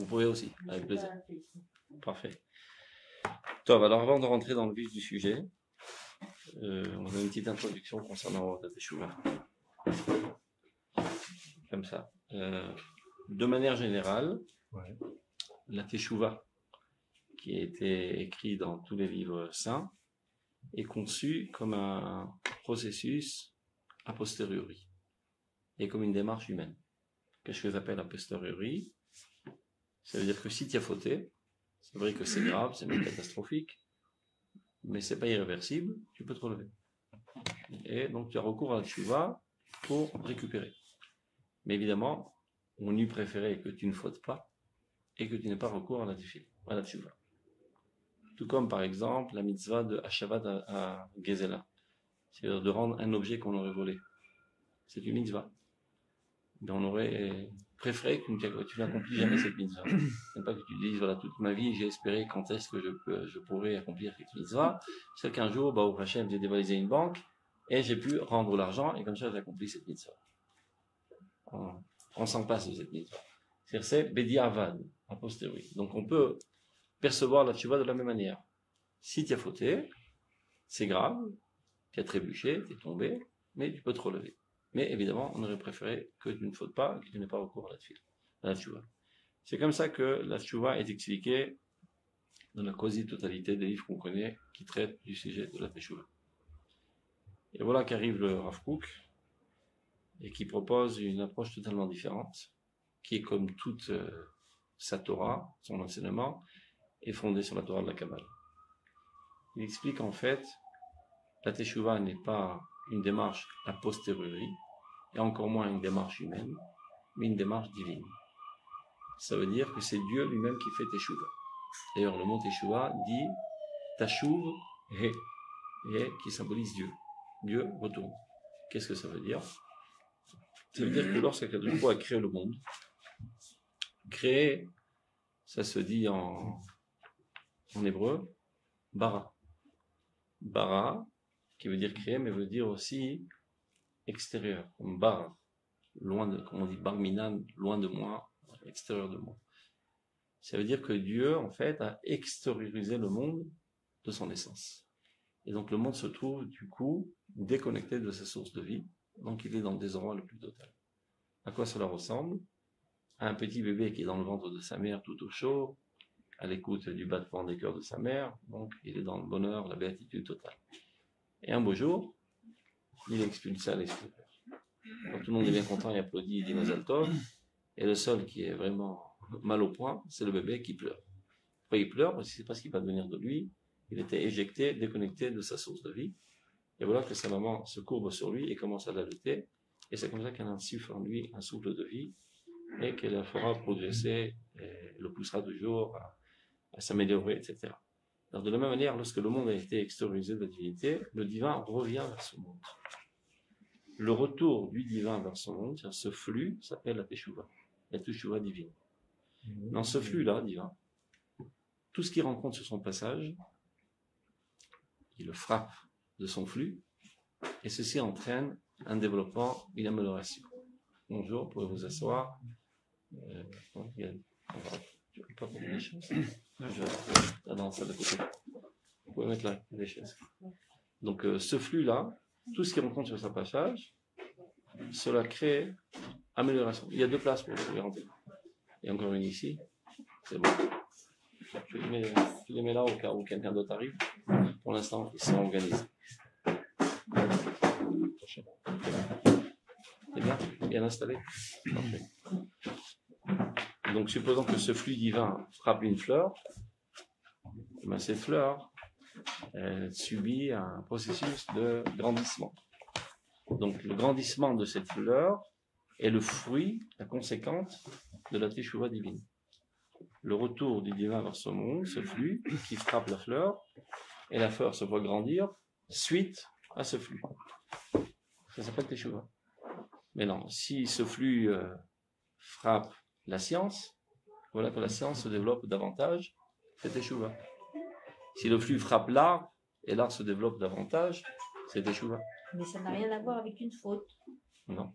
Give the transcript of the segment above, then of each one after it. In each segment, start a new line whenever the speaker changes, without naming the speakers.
Vous pouvez aussi, avec plaisir. Parfait. Top, alors avant de rentrer dans le vif du sujet, on a une petite introduction concernant la Teshuvah. Comme ça. De manière générale, la Teshuvah, qui a été écrite dans tous les livres saints, est conçue comme un processus a posteriori et comme une démarche humaine. Qu'est-ce que j'appelle a posteriori? Ça veut dire que si tu as fauté, c'est vrai que c'est grave, c'est même catastrophique, mais c'est pas irréversible, tu peux te relever. Et donc tu as recours à la Teshuvah pour récupérer. Mais évidemment, on eût préféré que tu ne fautes pas et que tu n'aies pas recours à la Teshuvah. Tout comme par exemple la mitzvah de Hashavat à Gezela, c'est-à-dire de rendre un objet qu'on aurait volé. C'est une mitzvah. Mais on aurait préféré que tu n'accomplisses jamais cette mitzvah. C'est pas que tu dises, voilà, toute ma vie, j'ai espéré quand est-ce que je pourrais accomplir cette mitzvah. C'est qu'un jour, au Hachem, j'ai dévalisé une banque et j'ai pu rendre l'argent et comme ça, j'ai accompli cette mitzvah. On s'en passe de cette mitzvah. C'est Bediavad, a posteriori. Donc on peut percevoir la teshuvah de la même manière. Si tu as fauté, c'est grave, tu as trébuché, tu es tombé, mais tu peux te relever. Mais évidemment, on aurait préféré que tu ne fautes pas, que tu n'aies pas recours à la teshuvah. C'est comme ça que la teshuvah est expliquée dans la quasi-totalité des livres qu'on connaît qui traitent du sujet de la teshuvah. Et voilà qu'arrive le Rav Kook et qui propose une approche totalement différente, qui est comme toute sa Torah, son enseignement, est fondé sur la Torah de la Kabbale. Il explique en fait, la teshuvah n'est pas une démarche a posteriori, et encore moins une démarche humaine, mais une démarche divine. Ça veut dire que c'est Dieu lui-même qui fait teshuvah. D'ailleurs, le mot teshuvah dit tashuv he, qui symbolise Dieu. Dieu retourne. Qu'est-ce que ça veut dire? Ça veut dire que lorsqu'Akadosh a créé le monde, créer, ça se dit en hébreu, bara. Bara, qui veut dire créer, mais veut dire aussi extérieur, comme bara, loin de, comme on dit, barminan, loin de moi, extérieur de moi. Ça veut dire que Dieu, en fait, a extériorisé le monde de son essence. Et donc le monde se trouve, du coup, déconnecté de sa source de vie, donc il est dans le désarroi le plus total. À quoi cela ressemble? À un petit bébé qui est dans le ventre de sa mère tout au chaud, à l'écoute du battement des cœurs de sa mère, donc il est dans le bonheur, la béatitude totale. Et un beau jour, il est expulsé à l'extérieur. Donc tout le monde est bien content et applaudit, il dit Mazal Tov, et le seul qui est vraiment mal au point, c'est le bébé qui pleure. Pourquoi il pleure? Parce qu'il ne sait pas ce qui va devenir de lui, il était éjecté, déconnecté de sa source de vie, et voilà que sa maman se courbe sur lui et commence à l'allaiter, et c'est comme ça qu'elle insuffle en lui un souffle de vie, et qu'elle le fera progresser, et le poussera toujours à s'améliorer, etc. Alors de la même manière, lorsque le monde a été extériorisé de la divinité, le divin revient vers ce monde. Le retour du divin vers son monde, ce flux, s'appelle la teshuvah, la teshuvah divine. Dans ce flux-là, divin, tout ce qu'il rencontre sur son passage, il le frappe de son flux, et ceci entraîne un développement, une amélioration. Bonjour, vous pouvez vous asseoir. Je ne peux pas prendre les chaises. Dans la salle de côté. Vous pouvez mettre là, les chaises. Donc, ce flux-là, tout ce qui rencontre sur son passage, cela crée amélioration. Il y a deux places pour les rentrer. Il y a encore une ici. C'est bon. Je les mets là au cas où quelqu'un d'autre arrive. Pour l'instant, ils sont organisés. C'est bien? Bien installé? Parfait. Donc, supposons que ce flux divin frappe une fleur, ben, cette fleur, elle subit un processus de grandissement. Donc, le grandissement de cette fleur est le fruit, la conséquence de la teshuvah divine. Le retour du divin vers ce monde, ce flux qui frappe la fleur, et la fleur se voit grandir suite à ce flux. Ça s'appelle teshuvah. Mais non, si ce flux frappe la science, voilà que la science se développe davantage, c'est teshuvah. Si le flux frappe l'art, et l'art se développe davantage, c'est teshuvah.
Mais ça n'a rien à voir avec une faute.
Non.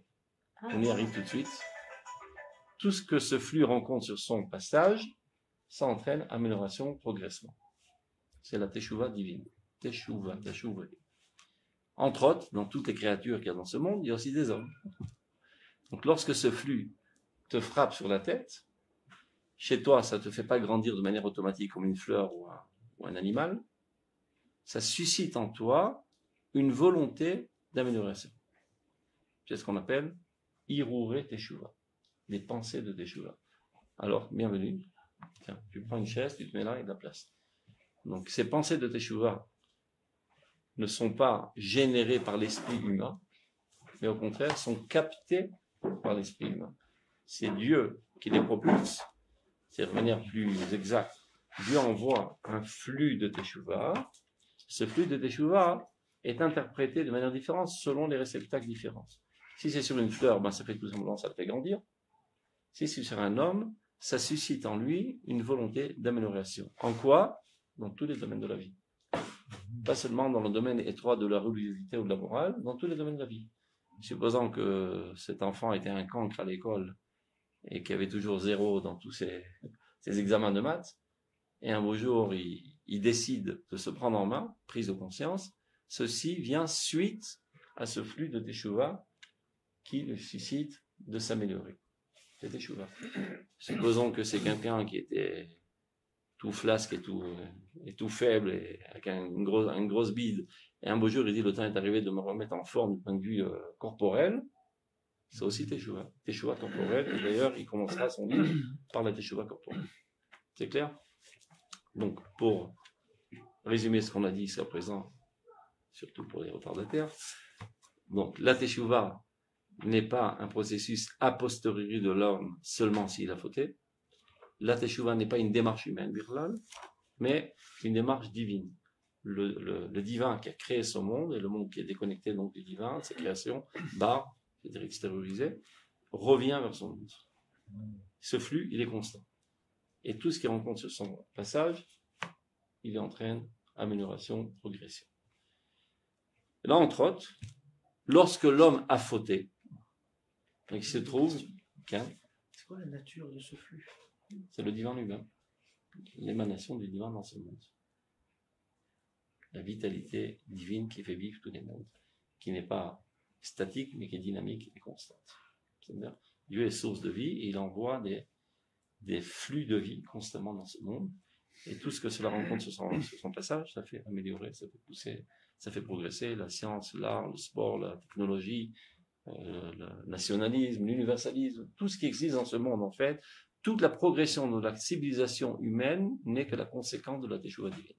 On y arrive tout de suite. tout ce que ce flux rencontre sur son passage, ça entraîne amélioration, progression. C'est la teshuva divine. Teshuva. Entre autres, dans toutes les créatures qu'il y a dans ce monde, il y a aussi des hommes. Donc lorsque ce flux te frappe sur la tête, chez toi, ça ne te fait pas grandir de manière automatique comme une fleur ou un animal, ça suscite en toi une volonté d'amélioration. C'est ce qu'on appelle Irure Teshuva, des pensées de Teshuva. Alors, bienvenue. Tiens, tu prends une chaise, tu te mets là et de la place. Donc, ces pensées de Teshuva ne sont pas générées par l'esprit humain, mais au contraire sont captées par l'esprit humain. C'est Dieu qui les propulse. C'est de manière plus exacte. Dieu envoie un flux de Teshuva. Ce flux de Teshuva est interprété de manière différente selon les réceptacles différents. Si c'est sur une fleur, ben ça fait tout simplement, ça le fait grandir. Si c'est sur un homme, ça suscite en lui une volonté d'amélioration. En quoi? Dans tous les domaines de la vie. Pas seulement dans le domaine étroit de la religiosité ou de la morale, dans tous les domaines de la vie. Supposons que cet enfant était un cancre à l'école et qu'il avait toujours 0 dans tous ses examens de maths, et un beau jour, il décide de se prendre en main, prise de conscience, ceci vient suite à ce flux de teshuva qui le suscite de s'améliorer. C'est teshuva. Supposons que c'est quelqu'un qui était tout flasque et tout faible, et avec une grosse bide, et un beau jour, il dit, le temps est arrivé de me remettre en forme du point de vue corporel. C'est aussi teshuva. Teshuva corporel, et d'ailleurs, il commencera son livre par la teshuva corporelle. C'est clair? Donc, pour résumer ce qu'on a dit jusqu'à présent, surtout pour les retardataires, donc, la teshuva n'est pas un processus a posteriori de l'homme seulement s'il a fauté. La teshuva n'est pas une démarche humaine, birlal, mais une démarche divine. Le divin qui a créé ce monde, et le monde qui est déconnecté donc du divin, sa création, c'est-à-dire extériorisé, revient vers son monde. Ce flux, il est constant. Et tout ce qu'il rencontre sur son passage, il entraîne amélioration, progression. Et là, entre autres, lorsque l'homme a fauté, donc il se trouve
c'est quoi la nature de ce flux?
C'est le divin lui-même, l'émanation du divin dans ce monde. La vitalité divine qui fait vivre tous les mondes, qui n'est pas statique, mais qui est dynamique et constante. C'est-à-dire, Dieu est source de vie et il envoie des flux de vie constamment dans ce monde. Et tout ce que cela rencontre sur son passage, ça fait améliorer, ça fait pousser, ça fait progresser la science, l'art, le sport, la technologie, le nationalisme, l'universalisme, tout ce qui existe dans ce monde, en fait, toute la progression de la civilisation humaine n'est que la conséquence de la teshuva divine.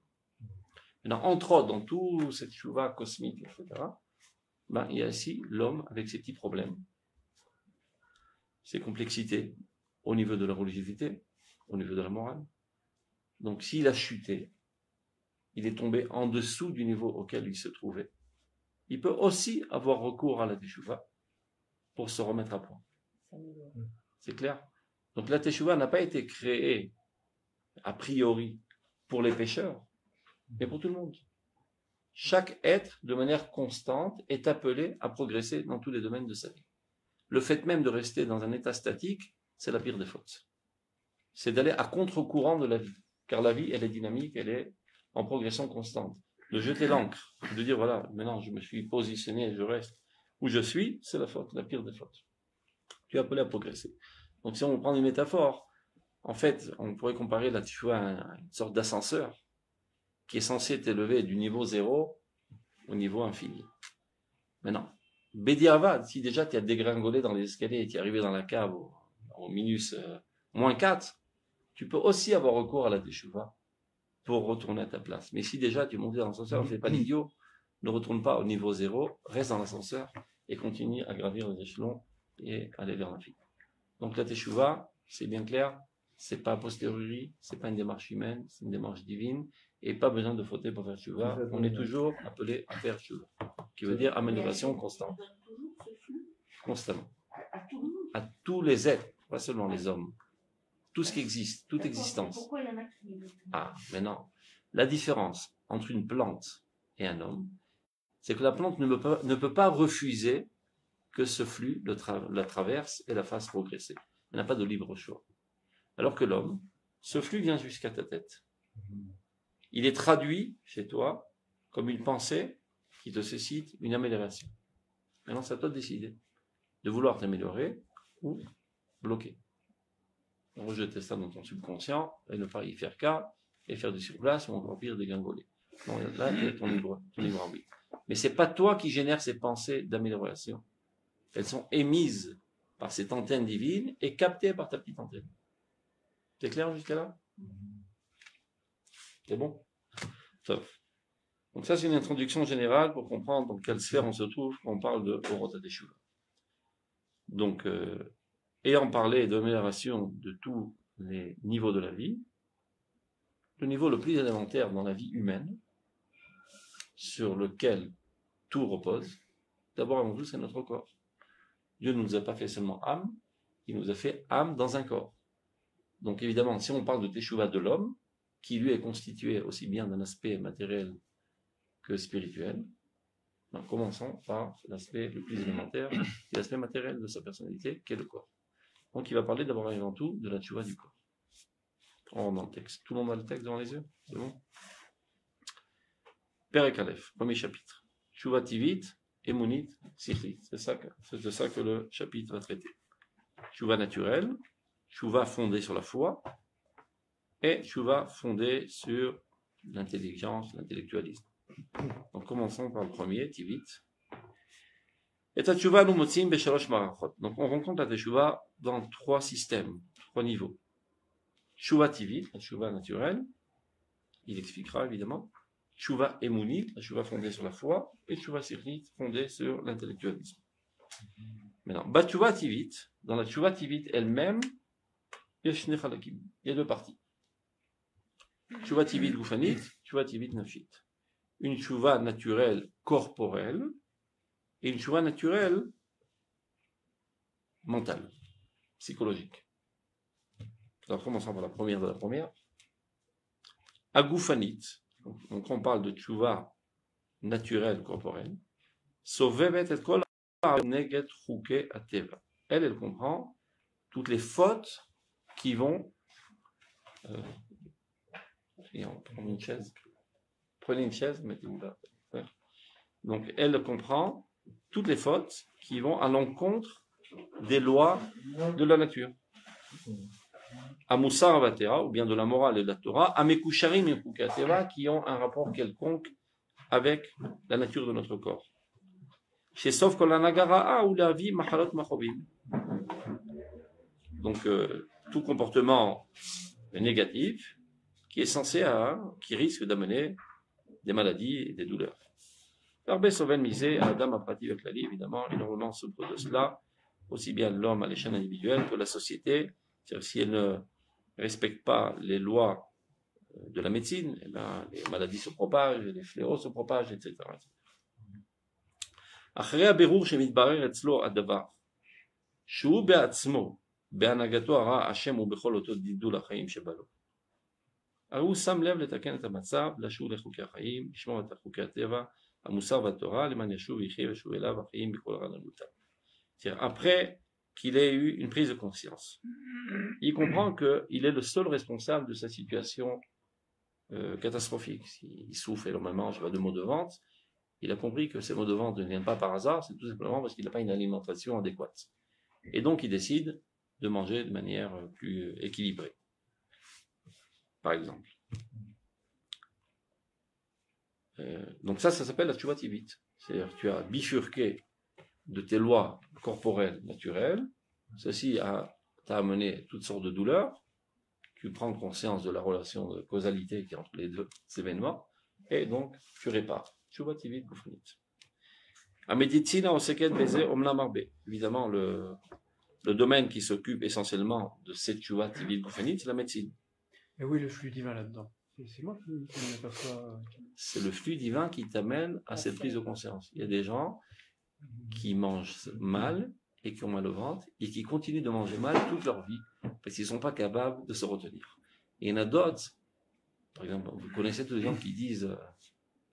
Maintenant, entre autres, dans tout cette teshuva cosmique, etc., ben, il y a aussi l'homme avec ses petits problèmes, ses complexités, au niveau de la religiosité, au niveau de la morale. Donc, s'il a chuté, il est tombé en dessous du niveau auquel il se trouvait. Il peut aussi avoir recours à la teshuva pour se remettre à point. C'est clair? Donc, la teshuva n'a pas été créée a priori pour les pécheurs, mais pour tout le monde. Chaque être, de manière constante, est appelé à progresser dans tous les domaines de sa vie. Le fait même de rester dans un état statique, c'est la pire des fautes. C'est d'aller à contre-courant de la vie. Car la vie, elle est dynamique, elle est en progression constante. De jeter l'encre, de dire, voilà, maintenant je me suis positionné, je reste où je suis, c'est la faute, la pire des fautes. Tu es appelé à progresser. Donc si on prend une métaphore, en fait, on pourrait comparer la teshuva à une sorte d'ascenseur qui est censé t'élever du niveau 0 au niveau infini. Maintenant, Bediavad, si déjà tu as dégringolé dans les escaliers et tu es arrivé dans la cave au minus -4, tu peux aussi avoir recours à la teshuva pour retourner à ta place. Mais si déjà tu es monté dans l'ascenseur, ne fais pas l'idiot, ne retourne pas au niveau 0, reste dans l'ascenseur et continue à gravir les échelons et aller vers l'infini. Donc la teshuva, c'est bien clair, c'est pas a posteriori, c'est pas une démarche humaine, c'est une démarche divine, et pas besoin de fauter pour faire teshuva. On est toujours appelé à faire teshuva, qui veut dire amélioration constante. Constamment. À tous les êtres, pas seulement les hommes. Tout ce qui existe, toute existence.
Pourquoi il y en a qui...
Ah, mais non. La différence entre une plante et un homme, c'est que la plante ne peut pas refuser que ce flux la traverse et la fasse progresser. Il n'a pas de libre choix. Alors que l'homme, ce flux vient jusqu'à ta tête. Il est traduit chez toi comme une pensée qui te suscite une amélioration. Maintenant, c'est à toi de décider de vouloir t'améliorer ou bloquer. Rejeter ça dans ton subconscient et ne pas y faire cas et faire du surplace ou encore pire dégringoler. Donc là, il y a ton libre arbitre. Mais c'est pas toi qui génère ces pensées d'amélioration. Elles sont émises par cette antenne divine et captées par ta petite antenne. C'est clair jusqu'à là? C'est bon? Top. Donc ça, c'est une introduction générale pour comprendre dans quelle sphère on se trouve quand on parle de Orot HaTeshuvah. Donc, ayant parlé d'amélioration de tous les niveaux de la vie, le niveau le plus élémentaire dans la vie humaine, sur lequel tout repose, d'abord avant tout, c'est notre corps. Dieu ne nous a pas fait seulement âme, il nous a fait âme dans un corps. Donc évidemment, si on parle de Teshuvah de l'homme, qui lui est constitué aussi bien d'un aspect matériel que spirituel, ben, commençons par l'aspect le plus élémentaire, l'aspect matériel de sa personnalité, qui est le corps. Donc il va parler d'abord et avant tout de la Teshuvah du corps. On rentre dans le texte. Tout le monde a le texte devant les yeux? C'est bon? Perek Aleph, premier chapitre. Teshuvah Tivit, Emunit, Sichrit. C'est de ça que le chapitre va traiter. Teshuvah naturelle, Teshuvah fondée sur la foi, et Teshuvah fondée sur l'intelligence, l'intellectualisme. Donc commençons par le premier, Tivit. Et Teshuvah nous motzim beshalosh marachot. Donc on rencontre la Teshuvah dans trois systèmes, trois niveaux. Teshuvah Tivit, la Teshuvah naturelle, il expliquera évidemment. Teshuvah Emunit, la Teshuvah fondée sur la foi, et Teshuvah Sichrit, fondée sur l'intellectualisme. Maintenant, Bateshuvah Tivit, dans la Teshuvah Tivit elle-même, il y a deux parties. Teshuvah Tivit Gufanit, Teshuvah Tivit Nafshit. Une Teshuvah naturelle corporelle et une Teshuvah naturelle mentale, psychologique. Alors commençons par la première de la première. Agufanit, donc on parle de Teshuvah naturelle corporelle. Sovevet et kol neget chouke ateva. Elle comprend toutes les fautes qui vont. Et on prend une chaise. Prenez une chaise, mettez-vous là. Donc, elle comprend toutes les fautes qui vont à l'encontre des lois de la nature. À Moussar Vatera, ou bien de la morale et de la Torah, à Mekusharim et Pukateva, qui ont un rapport quelconque avec la nature de notre corps. Chez Sof Kolanagara ou la vie Machalot Machobim. Donc, tout comportement négatif qui est censé qui risque d'amener des maladies et des douleurs. L'arbe Soven misé à Adam Aprati Veklali, évidemment, énormément souffre de cela, aussi bien l'homme à l'échelle individuelle que la société. C'est-à-dire, si elle ne respecte pas les lois de la médecine, eh bien, les maladies se propagent, les fléaux se propagent, etc. אחרי הבירור שמתברר אצלו הדבר, שהוא בעצמו, בהנהגתו הרע, אשם ובכל אותו גידול החיים שבא לו. הרי הוא שם לב לתקן את המצב, לשוב לחוקי החיים, לשמור את חוקי הטבע, המוסר והתורה, למען ישוב ויחיה ושוב אליו החיים בכל רעננותם. C'est-à-dire, après qu'il ait eu une prise de conscience, il comprend qu'il est le seul responsable de sa situation catastrophique. S'il souffre énormément, je vois de maux de ventre, il a compris que ces maux de ventre ne viennent pas par hasard, c'est tout simplement parce qu'il n'a pas une alimentation adéquate. Et donc il décide de manger de manière plus équilibrée. Par exemple. Donc ça s'appelle la Teshuvah Tivit. C'est-à-dire que tu as bifurqué de tes lois corporelles naturelles, ceci t'a amené toutes sortes de douleurs, tu prends conscience de la relation de causalité qui est entre les deux événements, et donc tu répares. Teshuvah Tivit Gufanit. A médecine au seket baiser omlam arbe. Évidemment, le domaine qui s'occupe essentiellement de cette Teshuvah Tivit Gufanit, c'est la médecine.
Et oui, le flux divin là-dedans. C'est moi qui n'ai pas ça.
C'est le flux divin qui t'amène à cette prise de conscience. Il y a des gens qui mangent mal et qui ont mal au ventre et qui continuent de manger mal toute leur vie parce qu'ils ne sont pas capables de se retenir. Et il y en a d'autres, par exemple, vous connaissez tous les gens qui disent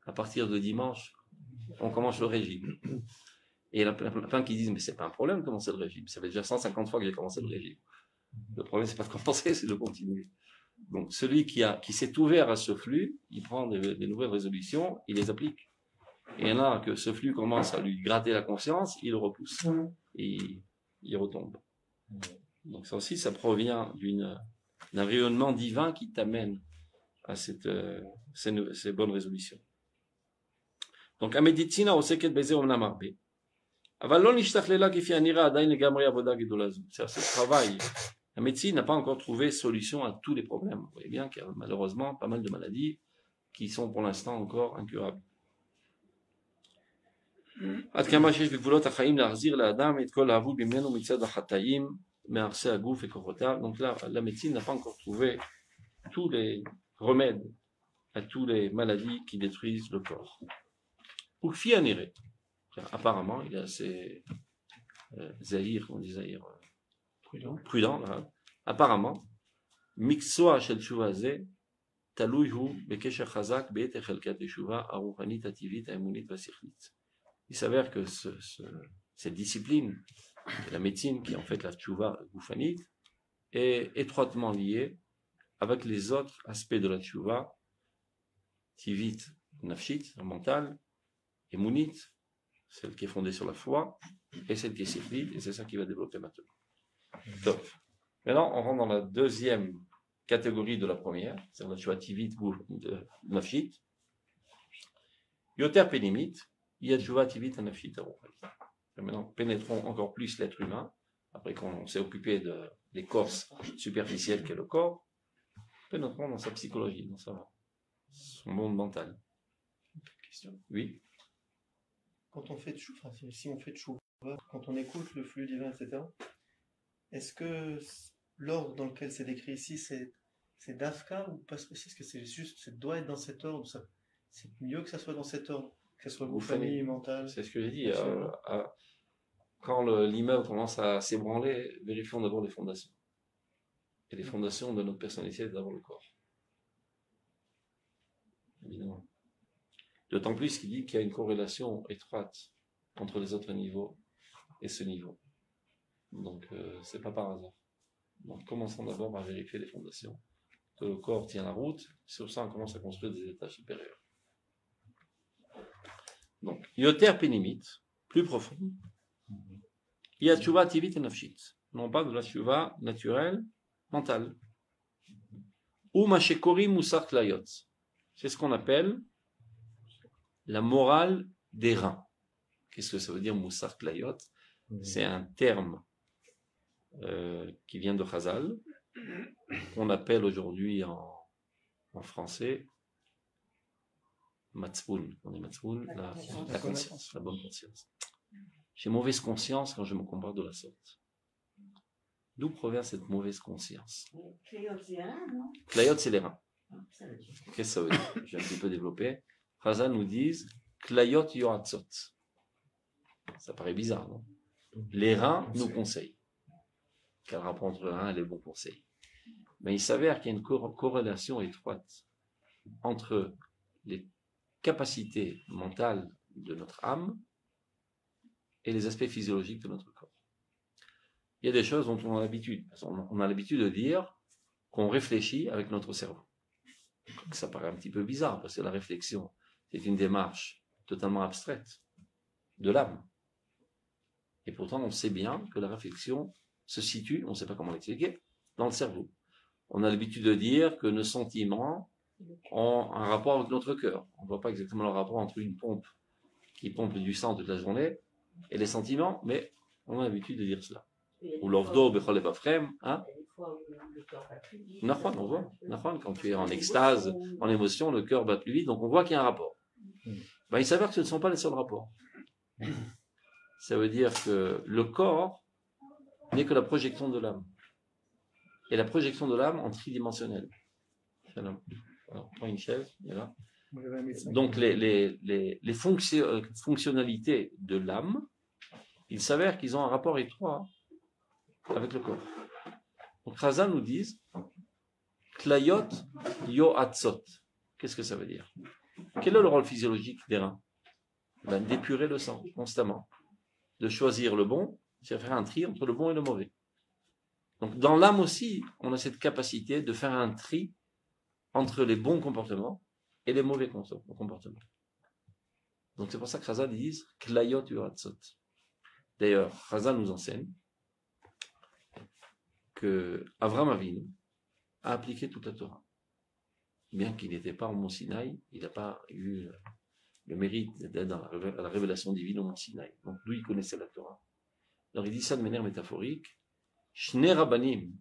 à partir de dimanche, on commence le régime. Et il y en a plein qui disent mais c'est pas un problème de commencer le régime. Ça fait déjà 150 fois que j'ai commencé le régime. Le problème, c'est pas de commencer, c'est de continuer. Donc, celui qui s'est ouvert à ce flux, il prend des nouvelles résolutions, il les applique. Et là, que ce flux commence à lui gratter la conscience, il le repousse. Et il retombe. Donc, ça aussi, ça provient d'un rayonnement divin qui t'amène à ces bonnes résolutions. Donc, המדיצינה עוסקת בזה אומנם הרבה, אבל לא נשתכללה כפי הנראה עדיין לגמרי עבודה גדולה זו. C'est-à-dire, ce travail, la médecine n'a pas encore trouvé solution à tous les problèmes. Vous voyez bien qu'il y a malheureusement pas mal de maladies qui sont pour l'instant encore incurables. עד כמה שיש בגבולות החיים להחזיר לאדם את כל האבוד ממנו מצד החטאים, מהרסי הגוף וכוחותיו. Donc là, la médecine n'a pas encore trouvé tous les remèdes à toutes les maladies qui détruisent le corps. Ou que fianiré. Apparemment, il est assez zahir, on dit zahir, prudent. Apparemment, miksoa shel tshuva ze talui hu bekesher chazak be'eter chelkat teshuva aruchanit ativit aemunit vasichlit. Il s'avère que cette discipline, la médecine qui est en fait la tshuva goufanit, est étroitement liée avec les autres aspects de la tshuva, tivit, nafshit, mental, et munit, celle qui est fondée sur la foi, et celle qui est sikhlit, et c'est ça qui va développer maintenant. Donc, maintenant, on rentre dans la deuxième catégorie de la première, c'est-à-dire la tshuva tivit ou nafshit. Yoter penimit, il y a tshuva tivit et nafshit. Maintenant, pénétrons encore plus l'être humain, après qu'on s'est occupé de l'écorce superficielle qu'est le corps, pénétrons dans sa psychologie, dans son monde mental.
Question.
Oui.
Quand on fait de chouva, si on fait de chouva, quand on écoute le flux divin, etc., est-ce que l'ordre dans lequel c'est décrit ici, c'est d'Afka ou pas spécifique? Est-ce que c'est juste, ça doit être dans cet ordre? C'est mieux que ça soit dans cet ordre, que ce soit famille, mental.
C'est ce que j'ai dit. Quand l'immeuble commence à s'ébranler, vérifions d'abord les fondations. Et les fondations de notre personnalité, c'est d'abord le corps. Évidemment. D'autant plus qu'il dit qu'il y a une corrélation étroite entre les autres niveaux et ce niveau. Donc, c'est pas par hasard. Donc, commençons d'abord par vérifier les fondations. Que le corps tient la route, sur ça, on commence à construire des étages supérieurs. Donc, yoter penimit, plus profond. Il y a tshuva tivit et nafshit. Non pas de la tshuva naturelle, mentale. Ou mashekori musar klayot. C'est ce qu'on appelle la morale des reins. Qu'est-ce que ça veut dire musar klayot? C'est un terme qui vient de Chazal, qu'on appelle aujourd'hui en français matzpoun. On dit matzpoun, la conscience, la bonne conscience. J'ai mauvaise conscience quand je me comporte de la sorte. D'où provient cette mauvaise conscience?
Clayot, c'est un rein, non?
Klayot, c'est les reins.
Qu'est-ce
que ça veut dire? Je vais un petit peu développer. Chazal nous dit Klayot yoatzot. Ça paraît bizarre, non? Les reins nous conseillent. Quel rapport entre les reins et les bons conseils? Mais il s'avère qu'il y a une corrélation étroite entre les capacités mentales de notre âme et les aspects physiologiques de notre corps. Il y a des choses dont on a l'habitude. On a l'habitude de dire qu'on réfléchit avec notre cerveau. Ça paraît un petit peu bizarre parce que la réflexion, c'est une démarche totalement abstraite de l'âme. Et pourtant, on sait bien que la réflexion se situe, on ne sait pas comment l'expliquer, dans le cerveau. On a l'habitude de dire que nos sentiments ont un rapport avec notre cœur. On ne voit pas exactement le rapport entre une pompe qui pompe du sang toute la journée et les sentiments, mais on a l'habitude de dire cela. Ou l'ovdo, bechol bafrem, hein? On voit. Quand tu es en extase, en émotion, le cœur bat plus vite, donc on voit qu'il y a un rapport. Ben, il s'avère que ce ne sont pas les seuls rapports. Ça veut dire que le corps n'est que la projection de l'âme. Et la projection de l'âme en tridimensionnel. Alors, prends une chaise, là. Donc, les fonctionnalités de l'âme, il s'avère qu'ils ont un rapport étroit avec le corps. Donc, Chazal nous dit Klayot yoatzot. Qu'est-ce que ça veut dire? Quel est le rôle physiologique des reins? D'épurer le sang constamment. De choisir le bon, c'est faire un tri entre le bon et le mauvais. Donc, dans l'âme aussi, on a cette capacité de faire un tri entre les bons comportements et les mauvais comportements. Donc, c'est pour ça que Chazal disent Klayot Uratzot. D'ailleurs, Chazal nous enseigne que Avram Avinu a appliqué toute la Torah. Bien qu'il n'était pas au Mont Sinaï, il n'a pas eu le mérite d'être dans la révélation divine au Mont Sinaï. Donc, d'où il connaissait la Torah. Alors, il dit ça de manière métaphorique. Shne Rabbanim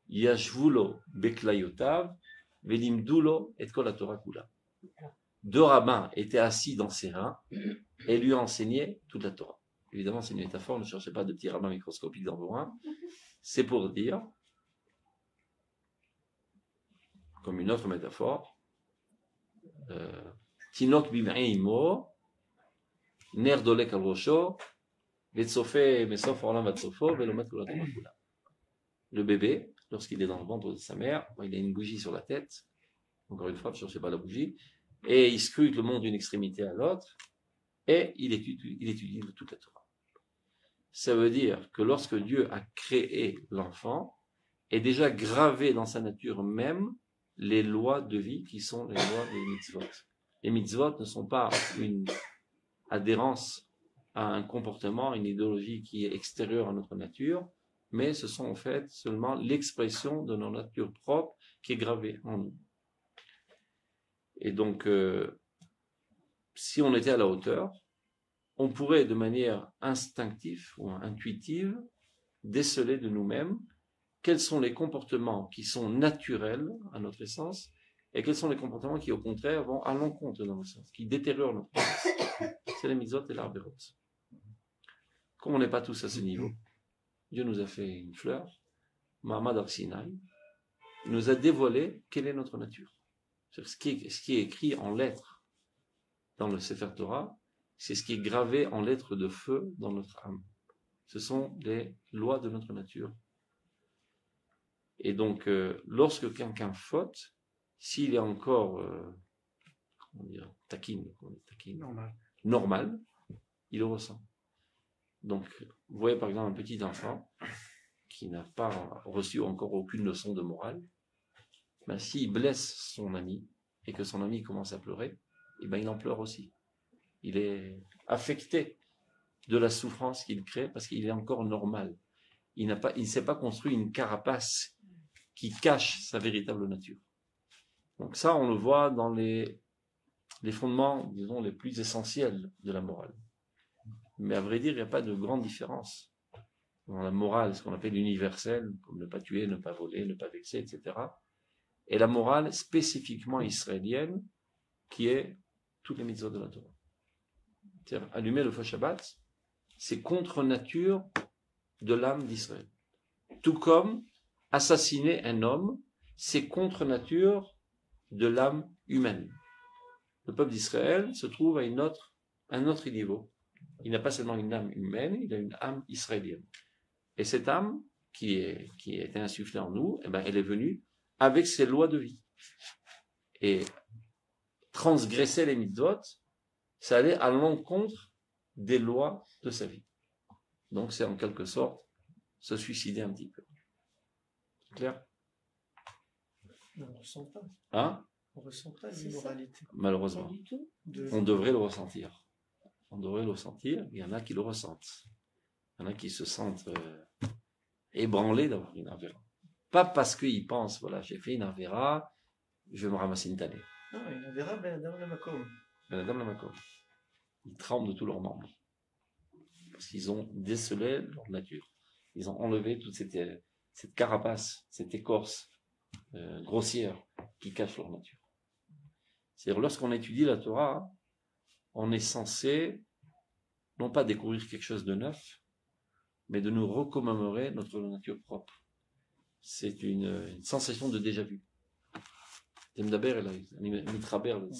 yashvulo beklayotav velimdulo et kol Torah kula. Deux rabbins étaient assis dans ses reins et lui enseignaient toute la Torah. Évidemment, c'est une métaphore, ne cherchez pas de petits rabbins microscopiques dans vos reins. C'est pour dire, comme une autre métaphore, Tinok bim'ei imo, ner dolek al rosho, vetsofe mesof olam vatsofo, velomet kol Torah kula. Le bébé, lorsqu'il est dans le ventre de sa mère, il a une bougie sur la tête, encore une fois, ne cherchez pas la bougie, et il scrute le monde d'une extrémité à l'autre, et il étudie toute la Torah. Ça veut dire que lorsque Dieu a créé l'enfant, est déjà gravé dans sa nature même les lois de vie qui sont les lois des mitzvot. Les mitzvot ne sont pas une adhérence à un comportement, une idéologie qui est extérieure à notre nature, mais ce sont en fait seulement l'expression de notre nature propre qui est gravée en nous. Et donc, si on était à la hauteur, on pourrait de manière instinctive ou intuitive déceler de nous-mêmes quels sont les comportements qui sont naturels à notre essence et quels sont les comportements qui au contraire vont à l'encontre de notre essence, qui détériorent notre essence. C'est les mitzvot et l'arberot. Comme on n'est pas tous à ce niveau, Dieu nous a fait une fleur, Mahamad Arsinaï, il nous a dévoilé quelle est notre nature. Ce qui est écrit en lettres dans le Sefer Torah, c'est ce qui est gravé en lettres de feu dans notre âme. Ce sont les lois de notre nature. Et donc, lorsque quelqu'un faute, s'il est encore, taquine, normal, il le ressent. Donc, vous voyez par exemple un petit enfant qui n'a pas reçu encore aucune leçon de morale, ben, s'il blesse son ami et que son ami commence à pleurer, eh ben, il en pleure aussi. Il est affecté de la souffrance qu'il crée parce qu'il est encore normal. Il ne s'est pas construit une carapace qui cache sa véritable nature. Donc ça, on le voit dans les fondements, disons, les plus essentiels de la morale. Mais à vrai dire, il n'y a pas de grande différence. Dans la morale, ce qu'on appelle universelle, comme ne pas tuer, ne pas voler, ne pas vexer, etc. Et la morale spécifiquement israélienne, qui est toutes les mitzvot de la Torah. C'est-à-dire, allumer le feu Shabbat, c'est contre nature de l'âme d'Israël. Tout comme assassiner un homme, c'est contre nature de l'âme humaine. Le peuple d'Israël se trouve à un autre niveau. Il n'a pas seulement une âme humaine, il a une âme israélienne. Et cette âme qui a été insufflée en nous, eh ben, elle est venue avec ses lois de vie. Et transgresser les mitzvot, ça allait à l'encontre des lois de sa vie. Donc c'est en quelque sorte se suicider un petit peu. C'est clair?
On ne ressent pas.
Hein?
On ne ressent pas
C'est
l'immoralité.
Malheureusement.
Pas du tout.
On devrait le ressentir. On devrait le ressentir. Il y en a qui le ressentent. Il y en a qui se sentent ébranlés d'avoir une avéra. Pas parce qu'ils pensent, voilà, j'ai fait une avéra, je vais me ramasser une tannée.
Non, il en verra Ben Adam Lamakom.
Ben Adam Lamakom. Ils tremblent de tous leurs membres. Parce qu'ils ont décelé leur nature. Ils ont enlevé toute cette carapace, cette écorce grossière qui cache leur nature. C'est-à-dire, lorsqu'on étudie la Torah, on est censé non pas découvrir quelque chose de neuf, mais de nous recommémorer notre nature propre. C'est une sensation de déjà-vu. C'est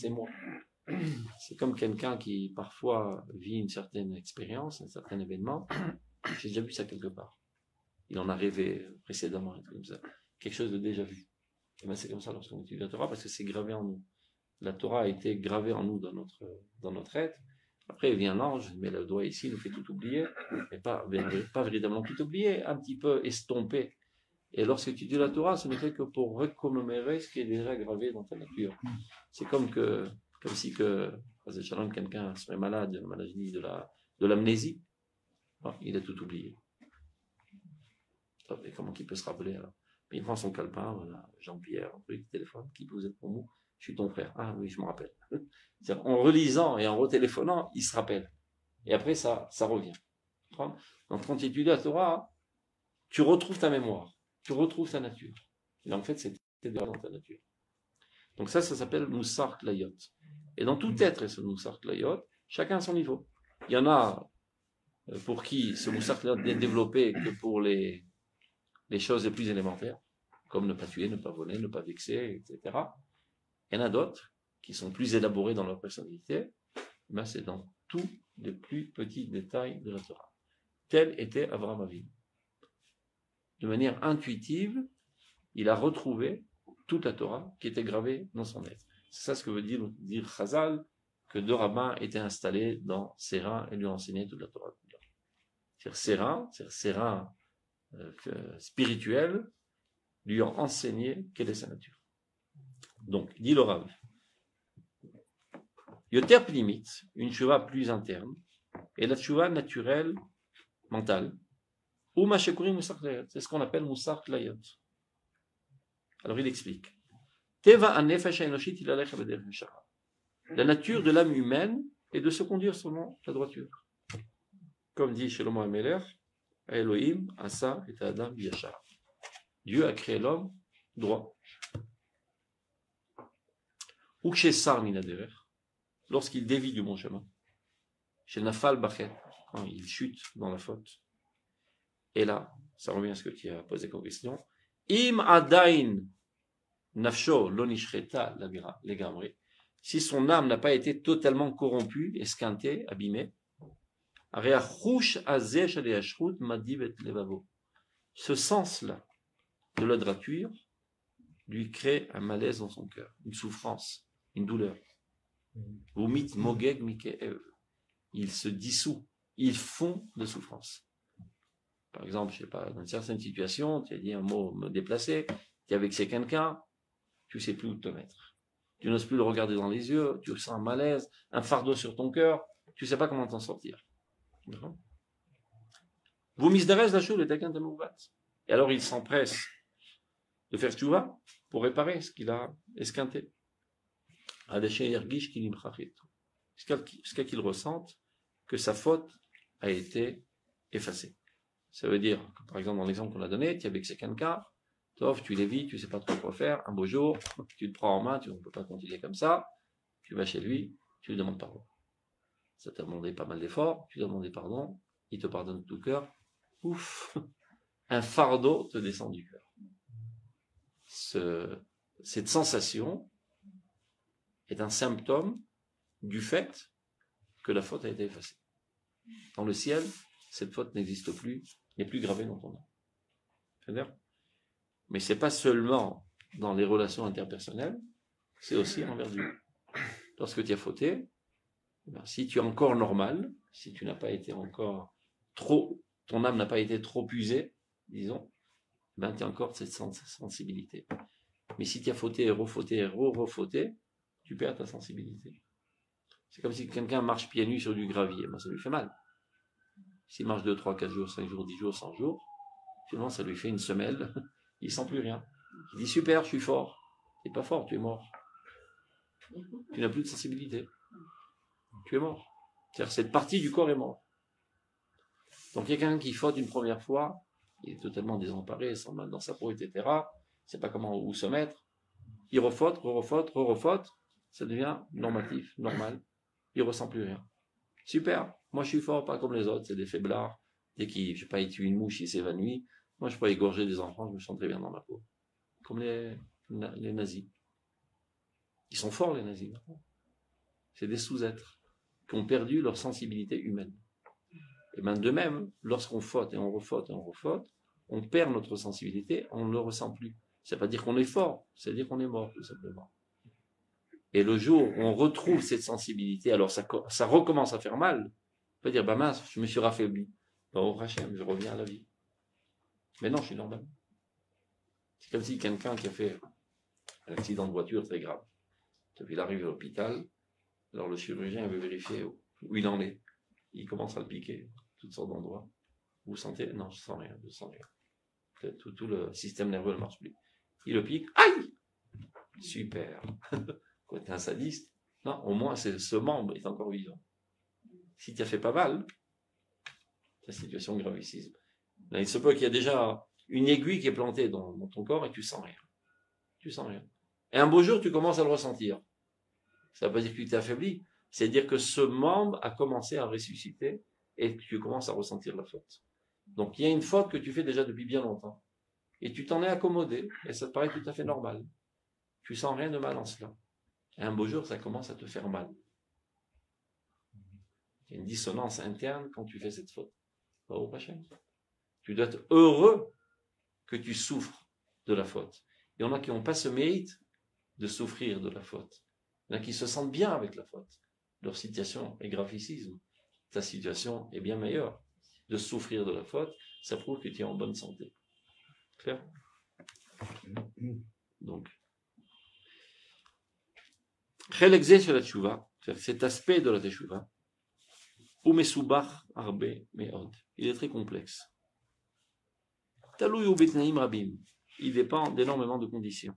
moi. C'est comme quelqu'un qui parfois vit une certaine expérience, un certain événement. J'ai déjà vu ça quelque part. Il en a rêvé précédemment, comme ça. Quelque chose de déjà vu. Et bien c'est comme ça lorsqu'on étudie la Torah, parce que c'est gravé en nous. La Torah a été gravée en nous dans notre être. Après vient l'ange, il met le doigt ici, il nous fait tout oublier, mais pas véritablement tout oublier, un petit peu estompé Et lorsque tu dis la Torah, ce n'est fait que pour recommémorer ce qui est déjà gravé dans ta nature. C'est comme si quelqu'un serait malade, une maladie de l'amnésie. Bon, il a tout oublié. Et comment il peut se rappeler alors? Il prend son calepin, voilà, Jean-Pierre, un truc, téléphone, qui vous êtes pour moi? Je suis ton frère. Ah oui, je me rappelle. En relisant et en retéléphonant, il se rappelle. Et après, ça revient. Donc, quand tu étudies la Torah, tu retrouves ta mémoire, tu retrouves ta nature. Et en fait, c'était déjà dans ta nature. Donc ça s'appelle Moussar Klayot. Et dans tout être et ce Moussar Klayot, chacun à son niveau. Il y en a pour qui ce Moussar Klayot n'est développé que pour les choses les plus élémentaires, comme ne pas tuer, ne pas voler, ne pas vexer, etc. Il y en a d'autres qui sont plus élaborés dans leur personnalité, mais c'est dans tous les plus petits détails de la Torah. Tel était Abraham Avinu. De manière intuitive, il a retrouvé toute la Torah qui était gravée dans son être. C'est ça ce que veut dire Chazal, que deux rabbins étaient installés dans ses reins et lui enseignaient toute la Torah. C'est-à-dire ses reins spirituels lui ont enseigné quelle est sa nature. Donc, dit le Rav, Yoter Pnimit, une tchouva plus interne, et la tchouva naturelle, mentale, ou Mashekuri Moussar Klayot, c'est ce qu'on appelle Moussar Klayot. Alors il explique. Teva Anefesh Enoshit Ilalech Abeder Meshara. La nature de l'âme humaine est de se conduire selon la droiture. Comme dit Shlomo HaMelech, Elohim, Asa et Adam Yashar. Dieu a créé l'homme droit. Ou chez Sar Minaderer, lorsqu'il dévie du bon chemin. Chez Nafal Bachet, quand il chute dans la faute. Et là, ça revient à ce que tu as posé comme question. Im Adain Nafsho Lonishreta Legamri. Si son âme n'a pas été totalement corrompue, esquintée, abîmée, ce sens-là de la droiture lui crée un malaise dans son cœur, une souffrance, une douleur. Il se dissout, il fond de souffrance. Par exemple, je sais pas, dans certaines situations, tu as dit un mot me déplacer, tu es avec quelqu'un, tu ne sais plus où te mettre. Tu n'oses plus le regarder dans les yeux, tu sens un malaise, un fardeau sur ton cœur, tu ne sais pas comment t'en sortir. Vous misderez la chose, le taquin de Mouvat. Et alors il s'empresse de faire tchouva pour réparer ce qu'il a esquinté. Jusqu'à qu'il ressente que sa faute a été effacée. Ça veut dire que, par exemple, dans l'exemple qu'on a donné, tu es avec quelqu'un, tu l'évites, tu ne sais pas trop quoi faire, un beau jour, tu te prends en main, tu ne peux pas continuer comme ça, tu vas chez lui, tu lui demandes pardon. Ça t'a demandé pas mal d'efforts, tu lui as demandé pardon, il te pardonne de tout cœur, ouf, un fardeau te descend du cœur. Cette sensation est un symptôme du fait que la faute a été effacée. Dans le ciel, cette faute n'existe plus, n'est plus gravée dans ton âme. C'est-à-dire, mais c'est pas seulement dans les relations interpersonnelles, c'est aussi envers Dieu. Lorsque tu as fauté, si tu es encore normal, si tu n'as pas été encore trop, ton âme n'a pas été trop usée, disons, tu as encore cette sensibilité. Mais si tu as fauté, refauté, tu perds ta sensibilité. C'est comme si quelqu'un marche pieds nus sur du gravier, ça lui fait mal. S'il marche 2, 3, 4 jours, 5 jours, 10 jours, 100 jours, finalement ça lui fait une semelle, il sent plus rien. Il dit super, je suis fort. Tu n'es pas fort, tu es mort. Tu n'as plus de sensibilité. Tu es mort. C'est-à-dire cette partie du corps est morte. Donc quelqu'un qui faute une première fois, il est totalement désemparé, sans mal dans sa peau, etc. Il ne sait pas comment où se mettre. Il refaute, ça devient normatif, normal. Il ne ressent plus rien. Super, moi je suis fort, pas comme les autres, c'est des faiblards. Dès qu'il, je sais pas, il tue une mouche, il s'évanouit. Moi je peux égorger des enfants, je me sens très bien dans ma peau. Comme les nazis. Ils sont forts les nazis. C'est des sous-êtres qui ont perdu leur sensibilité humaine. Et bien de même, lorsqu'on faute et on refaute, on perd notre sensibilité, on ne le ressent plus. Ça ne veut pas dire qu'on est fort, ça veut dire qu'on est mort, tout simplement. Et le jour où on retrouve cette sensibilité, alors ça recommence à faire mal. On peut dire, mince, je me suis raffaibli. Au Hachem, je reviens à la vie. Mais non, je suis normal. C'est comme si quelqu'un qui a fait un accident de voiture très grave, il arrive à l'hôpital, alors le chirurgien veut vérifier où il en est. Il commence à le piquer, toutes sortes d'endroits. Vous sentez? Non, je sens rien, je sens rien. Tout le système nerveux ne marche plus. Il le pique, aïe! Super. Quoi, t'es un sadiste? Non, au moins ce membre est encore vivant. Si tu as fait pas mal, ta situation gravissime. Là, il se peut qu'il y a déjà une aiguille qui est plantée dans ton corps et tu sens rien. Tu sens rien. Et un beau jour, tu commences à le ressentir. Ça ne veut pas dire que tu t'es affaibli. C'est-à-dire que ce membre a commencé à ressusciter et que tu commences à ressentir la faute. Donc, il y a une faute que tu fais déjà depuis bien longtemps. Et tu t'en es accommodé. Et ça te paraît tout à fait normal. Tu sens rien de mal en cela. Et un beau jour, ça commence à te faire mal. Il y a une dissonance interne quand tu fais cette faute. Au prochain. Tu dois être heureux que tu souffres de la faute. Il y en a qui n'ont pas ce mérite de souffrir de la faute. Il y en a qui se sentent bien avec la faute. Leur situation est gravissime. Ta situation est bien meilleure. De souffrir de la faute, ça prouve que tu es en bonne santé. Clair? Donc, cet aspect de la teshuva, il est très complexe. Il dépend d'énormément de conditions.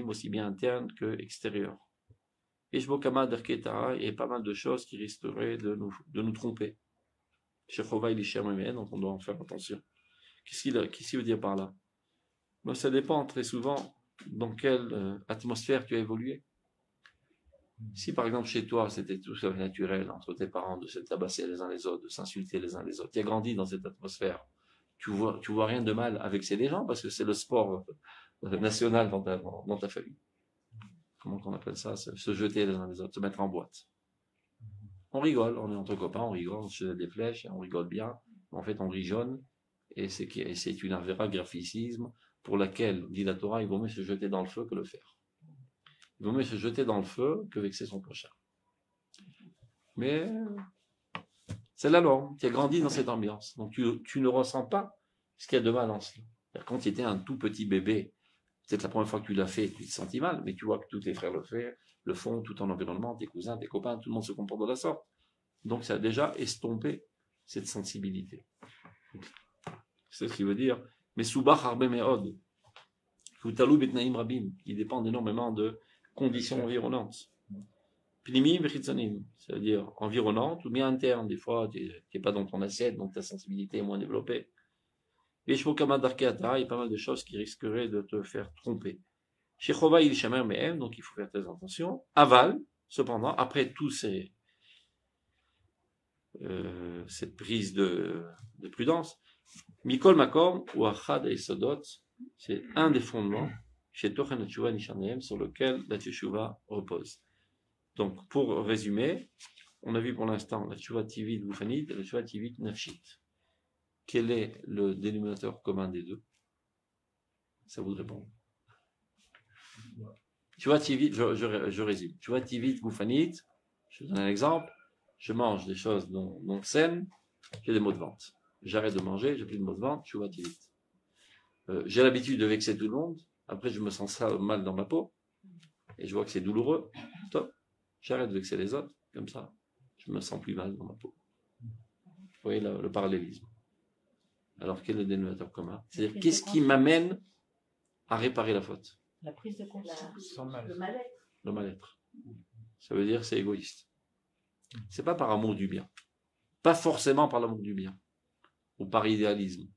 Aussi bien internes que extérieures. Il y a pas mal de choses qui risqueraient de nous tromper. Donc on doit en faire attention. Qu'est-ce qu'il veut dire par là? Ça dépend très souvent dans quelle atmosphère tu as évolué. Si par exemple chez toi c'était tout ça naturel entre tes parents de se tabasser les uns les autres, de s'insulter les uns les autres, tu as grandi dans cette atmosphère, tu vois rien de mal à vexer les gens parce que c'est le sport national dans ta famille. Comment on appelle ça? Se jeter les uns les autres, se mettre en boîte. On rigole, on est entre copains, on rigole, on se jette des flèches, on rigole bien. En fait, on rit jaune, et c'est une véritable graphicisme pour laquelle, dit la Torah, il vaut mieux se jeter dans le feu que le faire. Il vaut mieux se jeter dans le feu que vexer son prochain. Mais c'est la norme, tu as grandi dans cette ambiance. Donc tu ne ressens pas ce qu'il y a de mal en cela. Quand tu étais un tout petit bébé, peut-être la première fois que tu l'as fait, tu te sentis mal, mais tu vois que tous tes frères le font, tout ton environnement, tes cousins, tes copains, tout le monde se comporte de la sorte. Donc ça a déjà estompé cette sensibilité. C'est ce qui veut dire, mais soubach harbe me'od, kutalou betnaim rabim, qui dépendent énormément de conditions environnantes. Pnimim vechitzanim, c'est-à-dire environnantes ou bien internes. Des fois, tu n'es pas dans ton assiette, donc ta sensibilité est moins développée. Il y a pas mal de choses qui risqueraient de te faire tromper. Chez Chova, il shamer me'em, donc il faut faire très attention. Aval, cependant, après tout cette prise de prudence, Mikol Makom ou Achad et Sodot, c'est un des fondements chez Tochen Teshuva Nishaneem sur lequel la Teshuva repose. Donc, pour résumer, on a vu pour l'instant la Teshuva Tivit Gufanit et la Teshuva Tivit Nafshit. Quel est le dénominateur commun des deux? Ça vous répond. Teshuva Tivit, je résume. Teshuva Tivit Gufanit, je donne un exemple. Je mange des choses non saines, j'ai des maux de ventre. J'arrête de manger, j'ai plus de maux de ventre, Teshuva Tivit. J'ai l'habitude de vexer tout le monde, après je me sens mal dans ma peau, et je vois que c'est douloureux, top, j'arrête de vexer les autres, comme ça, je me sens plus mal dans ma peau. Vous voyez le parallélisme. Alors quel est le dénominateur commun? C'est-à-dire, qu'est-ce qui m'amène à réparer la faute?
La prise de conscience.
Le
mal-être.
Le mal-être. Ça veut dire c'est égoïste. C'est pas par amour du bien. Pas forcément par l'amour du bien. Ou par idéalisme.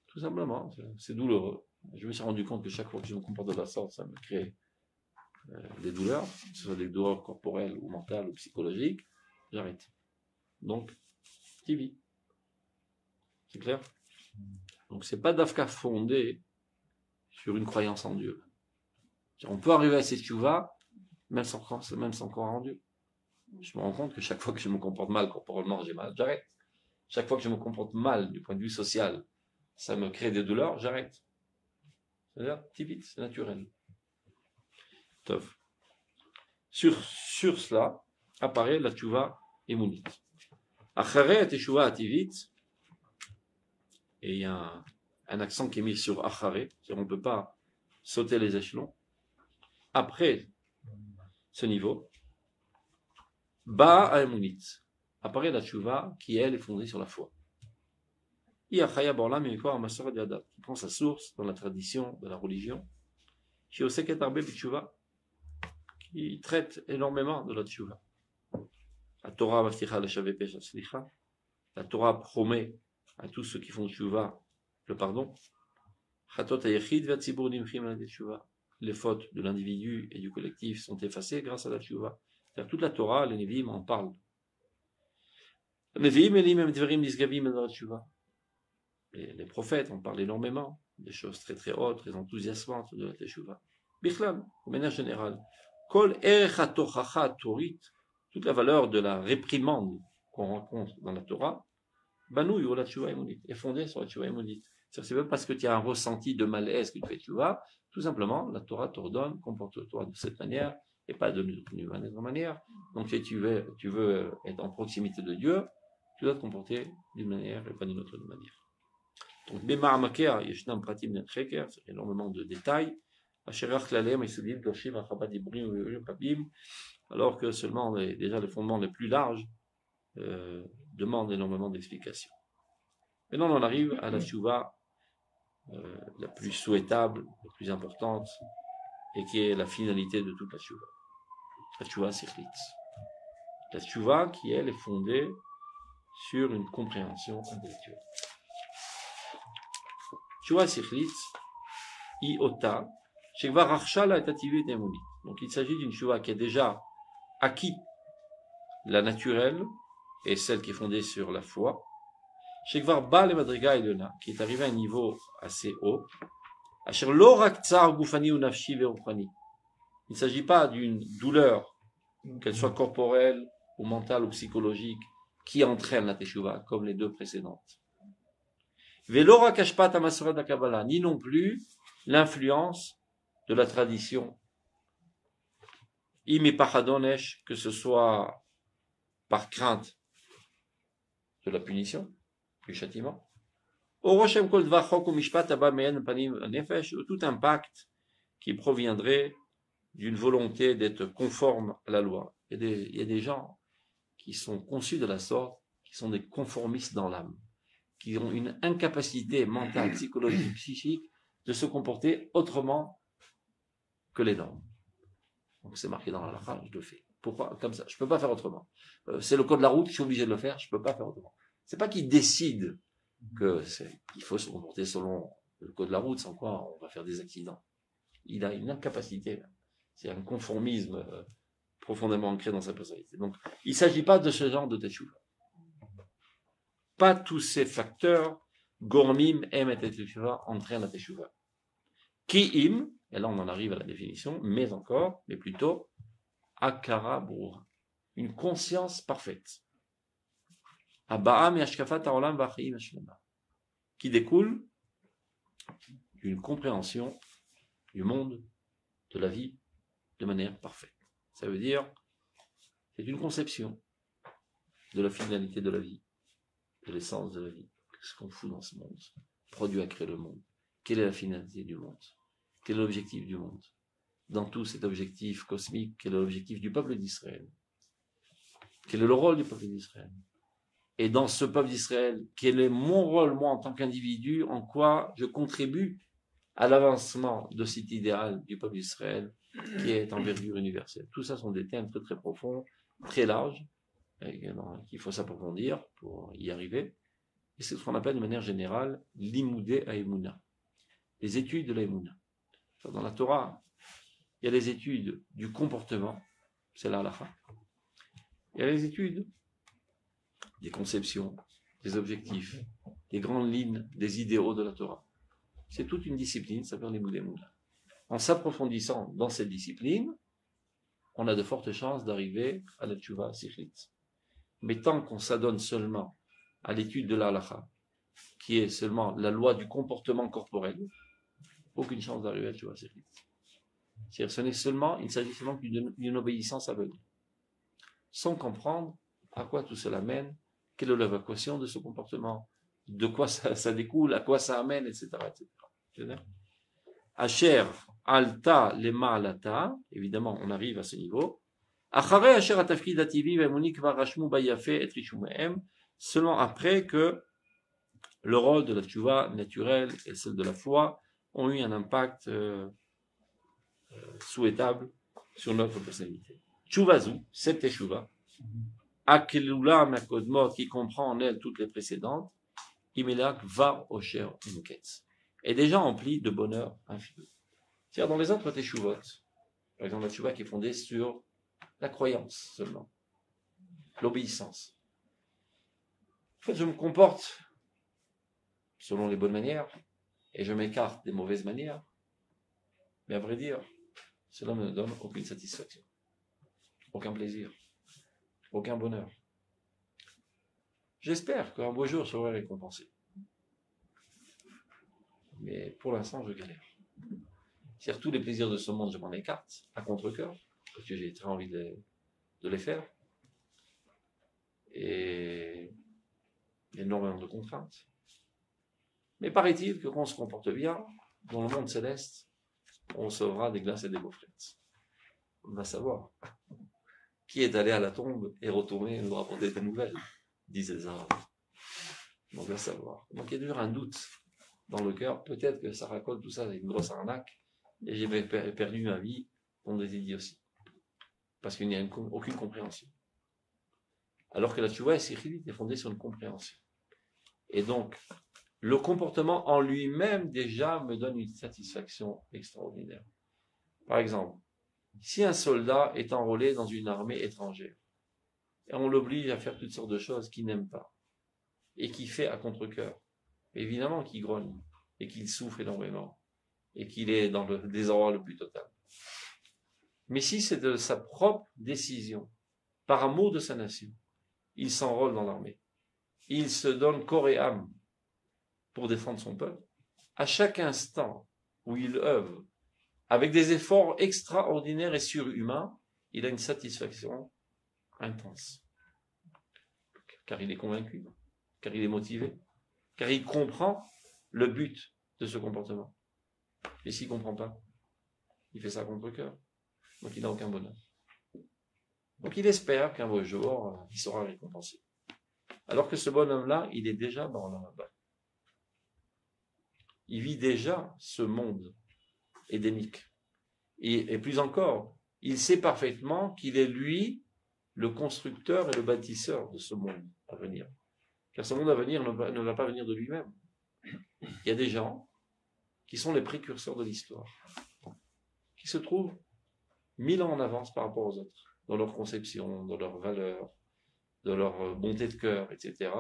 Tout simplement, c'est douloureux. Je me suis rendu compte que chaque fois que je me comporte de la sorte, ça me crée des douleurs, que ce soit des douleurs corporelles ou mentales ou psychologiques. J'arrête. Donc, TV. C'est clair? Donc, c'est pas d'afka fondé sur une croyance en Dieu. On peut arriver à cette teshuva même sans croire en Dieu. Je me rends compte que chaque fois que je me comporte mal corporellement, j'ai mal, j'arrête. Chaque fois que je me comporte mal du point de vue social, ça me crée des douleurs, j'arrête. C'est-à-dire, vite, c'est naturel. Tov. Sur cela apparaît la teshuva émounite. Acharei teshuva ativit, et il y a un accent qui est mis sur acharé, c'est-à-dire on ne peut pas sauter les échelons. Après ce niveau, Ba'a Emunit, apparaît la tchouva qui, elle, est fondée sur la foi. Qui prend sa source dans la tradition de la religion, qui traite énormément de la tchouva. La Torah la Torah promet à tous ceux qui font tchouva le pardon. Les fautes de l'individu et du collectif sont effacées grâce à la tchouva. C'est-à-dire toute la Torah, les Nevi'im en parlent. Les prophètes en parlent énormément, des choses très très hautes, très enthousiasmantes de la tchouva. Bichlam, au manière générale, toute la valeur de la réprimande qu'on rencontre dans la Torah, est fondée sur la tchouva émonite. C'est pas parce que tu as un ressenti de malaise que tu fais tchouva, tout simplement, la Torah t'ordonne, comporte-toi de cette manière, et pas d'une autre manière. Donc si tu veux être en proximité de Dieu, tu dois te comporter d'une manière et pas d'une autre manière. Donc, il y a énormément de détails, alors que seulement déjà les fondements les plus larges demandent énormément d'explications. Maintenant, on arrive à la tchouva la plus souhaitable, la plus importante, et qui est la finalité de toute la tchouva. La tchouva sichlitz. La tchouva qui, elle, est fondée sur une compréhension intellectuelle. Tchouva sichlitz, iota, shekvar archala et ativu et emuni. Donc il s'agit d'une tchouva qui a déjà acquis la naturelle et celle qui est fondée sur la foi. Shekvar ba le madriga elona, qui est arrivé à un niveau assez haut. Asher lo rak tsar gufani ou nafshi ve'ruchani. Il ne s'agit pas d'une douleur, qu'elle soit corporelle ou mentale ou psychologique, qui entraîne la teshuva, comme les deux précédentes. Ve'lo rak hashpat hamasorat ha'kabbalah, ni non plus l'influence de la tradition. Imi pachadonesh, que ce soit par crainte de la punition, du châtiment. Ou tout impact qui proviendrait d'une volonté d'être conforme à la loi. Il y a des gens qui sont conçus de la sorte, qui sont des conformistes dans l'âme, qui ont une incapacité mentale, psychologique, psychique de se comporter autrement que les normes. Donc c'est marqué dans la halakha, je le fais. Pourquoi? Comme ça, je peux pas faire autrement. C'est le code de la route, je suis obligé de le faire, je peux pas faire autrement. C'est pas qu'il décide qu'il faut se comporter selon le code de la route, sans quoi on va faire des accidents. Il a une incapacité. C'est un conformisme profondément ancré dans sa personnalité. Donc, il ne s'agit pas de ce genre de teshuva. Pas tous ces facteurs, gormim, em et teshuva, entraînent la teshuva. Ki'im, et là on en arrive à la définition, mais plutôt, akara brura, une conscience parfaite. Qui découle d'une compréhension du monde, de la vie, de manière parfaite. Ça veut dire, c'est une conception de la finalité de la vie, de l'essence de la vie. Qu'est-ce qu'on fout dans ce monde? Produit à créer le monde. Quelle est la finalité du monde? Quel est l'objectif du monde? Dans tout cet objectif cosmique, quel est l'objectif du peuple d'Israël? Quel est le rôle du peuple d'Israël? Et dans ce peuple d'Israël, quel est mon rôle, moi, en tant qu'individu, en quoi je contribue à l'avancement de cet idéal du peuple d'Israël, qui est envergure universelle. Tout ça sont des thèmes très très profonds, très larges, qu'il faut s'approfondir pour y arriver. Et c'est ce qu'on appelle de manière générale l'imoudé haïmouna, les études de l'haïmouna. Dans la Torah, il y a les études du comportement, c'est la halakha. Il y a les études des conceptions, des objectifs, des grandes lignes, des idéaux de la Torah. C'est toute une discipline, ça s'appelle l'imoudé haïmouna. En s'approfondissant dans cette discipline, on a de fortes chances d'arriver à la tchouva sichlitz. Mais tant qu'on s'adonne seulement à l'étude de la halakha, qui est seulement la loi du comportement corporel, aucune chance d'arriver à la tchouva sichlitz. C'est-à-dire, il s'agit seulement d'une obéissance aveugle, sans comprendre à quoi tout cela mène, quelle est l'évacuation de ce comportement, de quoi ça découle, à quoi ça amène, etc. Asher alta lema alata, évidemment, on arrive à ce niveau. Achare asher atafkid ativi ve'emuni kvar rashmu bayafe et rishumehem, selon après que le rôle de la tchouva naturelle et celle de la foi ont eu un impact souhaitable sur notre personnalité. Tchouvazu, cette tchouva, Akelula Makodmot, qui comprend en elle toutes les précédentes, Imelak Var Osher Inketz, est déjà empli de bonheur infini. C'est-à-dire dans les autres teshuvot, par exemple la tchouva qui est fondée sur la croyance seulement, l'obéissance. En fait, je me comporte selon les bonnes manières et je m'écarte des mauvaises manières, mais à vrai dire, cela ne me donne aucune satisfaction, aucun plaisir, aucun bonheur. J'espère qu'un beau jour je serai récompensé. Mais pour l'instant, je galère. C'est-à-dire tous les plaisirs de ce monde, je m'en écarte, à contre-cœur, parce que j'ai très envie de les faire. Et il y a énormément de contraintes. Mais paraît-il que quand on se comporte bien, dans le monde céleste, on recevra des glaces et des gaufrettes. On va savoir. Qui est allé à la tombe et retourné nous rapporter des nouvelles, disent les Arabes. On va savoir. Donc il y a toujours un doute dans le cœur. Peut-être que ça raconte tout ça, c'est une grosse arnaque. Et j'ai perdu ma vie dans des idioties. Parce qu'il n'y a aucune compréhension. Alors que la tchouva est fondée sur une compréhension. Et donc, le comportement en lui-même déjà me donne une satisfaction extraordinaire. Par exemple, si un soldat est enrôlé dans une armée étrangère, et on l'oblige à faire toutes sortes de choses qu'il n'aime pas, et qu'il fait à contre-cœur, évidemment qu'il grogne, et qu'il souffre énormément, et qu'il est dans le désarroi le plus total. Mais si c'est de sa propre décision, par amour de sa nation, il s'enrôle dans l'armée, il se donne corps et âme pour défendre son peuple, à chaque instant où il œuvre, avec des efforts extraordinaires et surhumains, il a une satisfaction intense. Car il est convaincu, car il est motivé, car il comprend le but de ce comportement. Et s'il ne comprend pas, il fait ça contre cœur. Donc il n'a aucun bonheur. Donc il espère qu'un beau jour, il sera récompensé. Alors que ce bonhomme-là, il est déjà dans la bas. Il vit déjà ce monde édénique. Et plus encore, il sait parfaitement qu'il est lui le constructeur et le bâtisseur de ce monde à venir. Car ce monde à venir ne va pas venir de lui-même. Il y a des gens qui sont les précurseurs de l'histoire, qui se trouvent 1000 ans en avance par rapport aux autres, dans leur conception, dans leurs valeurs, dans leur bonté de cœur, etc.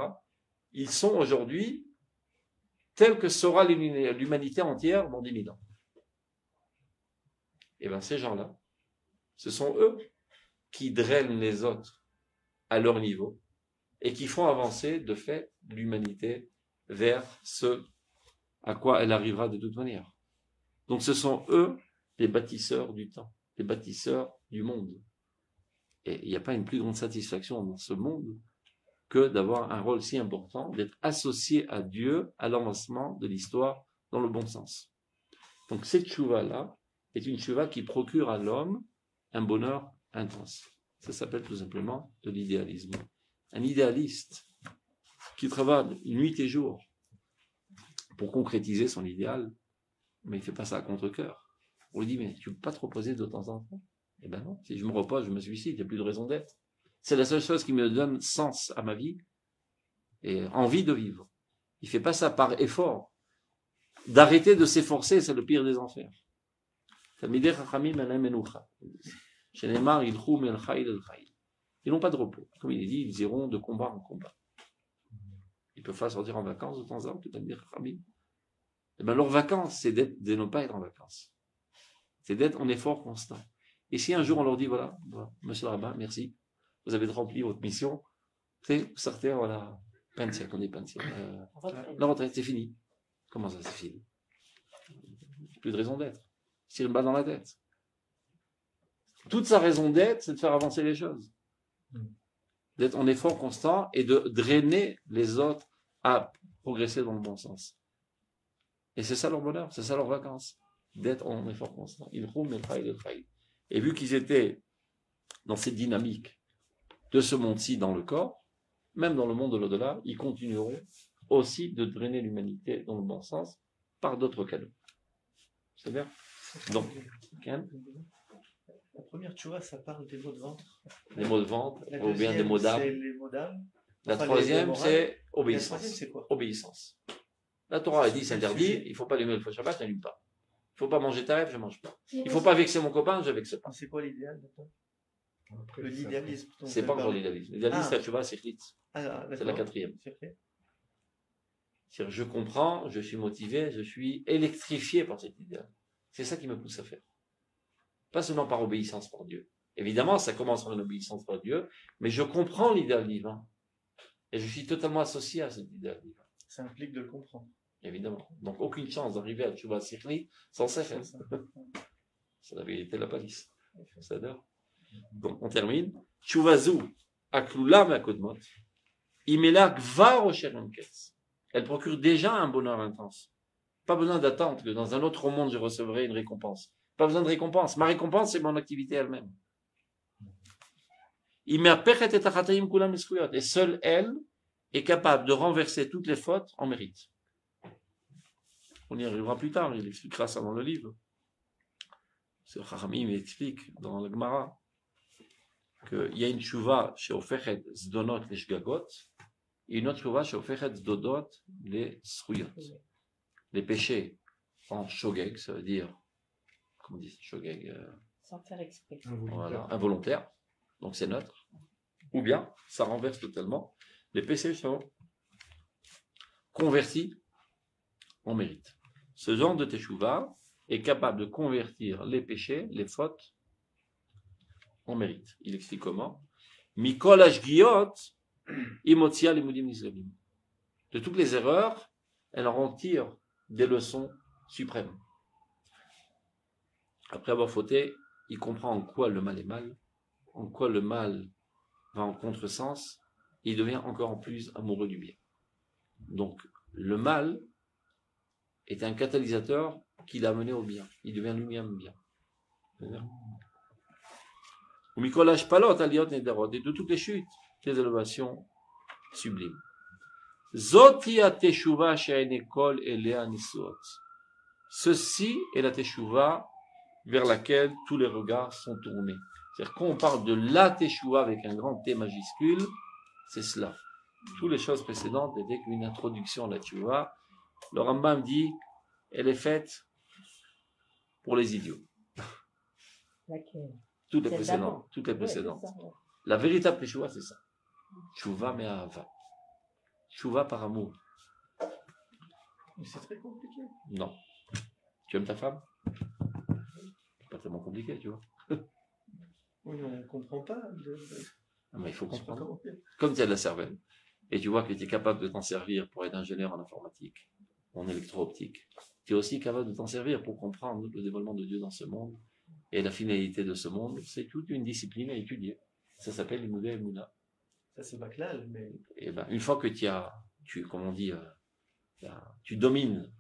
Ils sont aujourd'hui tels que sera l'humanité entière dans 10 000 ans. Et bien ces gens-là, ce sont eux qui drainent les autres à leur niveau et qui font avancer de fait l'humanité vers ce à quoi elle arrivera de toute manière. Donc ce sont eux les bâtisseurs du temps, les bâtisseurs du monde. Et il n'y a pas une plus grande satisfaction dans ce monde que d'avoir un rôle si important, d'être associé à Dieu, à l'avancement de l'histoire dans le bon sens. Donc cette tchouva-là est une tchouva qui procure à l'homme un bonheur intense. Ça s'appelle tout simplement de l'idéalisme. Un idéaliste qui travaille nuit et jour pour concrétiser son idéal, mais il ne fait pas ça à contre-cœur. On lui dit, mais tu ne peux pas te reposer de temps en temps? Eh ben non, si je me repose, je me suicide, il n'y a plus de raison d'être. C'est la seule chose qui me donne sens à ma vie et envie de vivre. Il ne fait pas ça par effort. D'arrêter de s'efforcer, c'est le pire des enfers. Ils n'ont pas de repos. Comme il est dit, ils iront de combat en combat. Ils peuvent pas sortir en vacances de temps en temps, et bien leurs vacances, c'est de ne pas être en vacances. C'est d'être en effort constant. Et si un jour on leur dit, voilà, monsieur le rabbin, merci, vous avez rempli votre mission, vous sortez, voilà, pension, qu'on dit pension. La retraite, c'est fini. Comment ça, c'est fini? Plus de raison d'être. Se tire une balle dans la tête. Toute sa raison d'être, c'est de faire avancer les choses. D'être en effort constant et de drainer les autres progresser dans le bon sens. Et c'est ça leur bonheur, c'est ça leurs vacances, d'être en effort constant. Et vu qu'ils étaient dans cette dynamique de ce monde-ci dans le corps, même dans le monde de l'au-delà, ils continueront aussi de drainer l'humanité dans le bon sens par d'autres canaux. C'est bien. Donc,
la première tchouva, ça parle des mots de ventre.
Les mots de vente,
La
ou bien des mots
deuxième,
d'âme.
c'est les mots d'âme.
La
Enfin,
troisième,
les morales.
c'est
Et la
obéissance.
troisième, c'est quoi?
Obéissance. La Torah a dit, c'est interdit,
Sujet.
il ne faut pas allumer le feu Shabbat, n'allume pas. Il ne faut pas manger taref, je ne mange pas.
C'est
Il ne faut pas vexer mon copain, je ne vexe pas.
C'est quoi l'idéal maintenant?
Après,
Le
ça-
l'idéalisme. dont
C'est
vous
pas
avez
encore
parlé.
l'idéalisme. L'idéalisme,
Ah.
c'est la Tchouva, c'est Chlit.
Ah,
C'est la
d'accord.
quatrième.
C'est fait.
C'est-à-dire, je comprends, je suis motivé, je suis électrifié par cet idéal. C'est ça qui me pousse à faire. Pas seulement par obéissance pour Dieu. Évidemment, ça commence par une obéissance pour Dieu, mais je comprends l'idéal divin. Et je suis totalement associé à cet idéal divin.
Ça implique de le comprendre.
Évidemment. Donc, aucune chance d'arriver à Tchouva Sikhli sans Sechel. C'est la vérité de la palisse. Ça adore. Donc, on termine. Tchouvazu, aklula makodmot, imela gvar o sherenketz. Elle procure déjà un bonheur intense. Pas besoin d'attendre que dans un autre monde je recevrai une récompense. Pas besoin de récompense. Ma récompense, c'est mon activité elle-même. Et seule elle est capable de renverser toutes les fautes en mérite. On y arrivera plus tard, il expliquera ça dans le livre. Ce Chachamim explique dans le Gemara qu'il y a une tchouva chez Ofechet Zdonot les Shgagot et une autre tchouva chez Ofechet Zdodot les Sruyot. Les péchés en shogeg, ça veut dire, comment on dit shogeg,
Sans faire exprès.
voilà, involontaire, donc c'est neutre. Ou bien, ça renverse totalement. Les péchés sont convertis en mérite. Ce genre de teshuva est capable de convertir les péchés, les fautes, en mérite. Il explique comment. Mikol ashgiot imotia limudim nisraelim. De toutes les erreurs, elle en tire des leçons suprêmes. Après avoir fauté, il comprend en quoi le mal est mal, en quoi le mal va en contresens, il devient encore en plus amoureux du bien. Donc, le mal est un catalyseur qui l'a amené au bien. Il devient lui-même bien. Ou Mikolach Palot, Aliot Nedarot, et de toutes les chutes, des élévations sublimes. Zotia Teshuva She'enekol Elea Nisuot. Ceci est la Teshuva vers laquelle tous les regards sont tournés. C'est-à-dire, quand on parle de la Teshuva avec un grand T majuscule, c'est cela. Toutes les choses précédentes n'étaient qu'une introduction à la Teshuva. Le Rambam dit, elle est faite pour les idiots.
Laquelle?
Toutes les
Celle
précédentes.
d'avant.
Toutes les
Ouais,
précédentes.
c'est ça, ouais.
La véritable Teshuva, c'est ça. Teshuva me'ahava. Teshuva par amour.
Mais c'est très compliqué.
Non. Tu aimes ta femme? C'est pas tellement compliqué, tu vois.
Oui, on ne comprend pas.
Ah, mais il faut
Je sais pas
comprendre.
comment faire.
Comme tu as de la cervelle, et tu vois que tu es capable de t'en servir pour être ingénieur en informatique, en électro-optique, tu es aussi capable de t'en servir pour comprendre le dévoilement de Dieu dans ce monde, et la finalité de ce monde, c'est toute une discipline à étudier. Ça s'appelle l'Imoudé et Mouna.
Ça, c'est Baclal, mais
Et ben, une fois que tu domines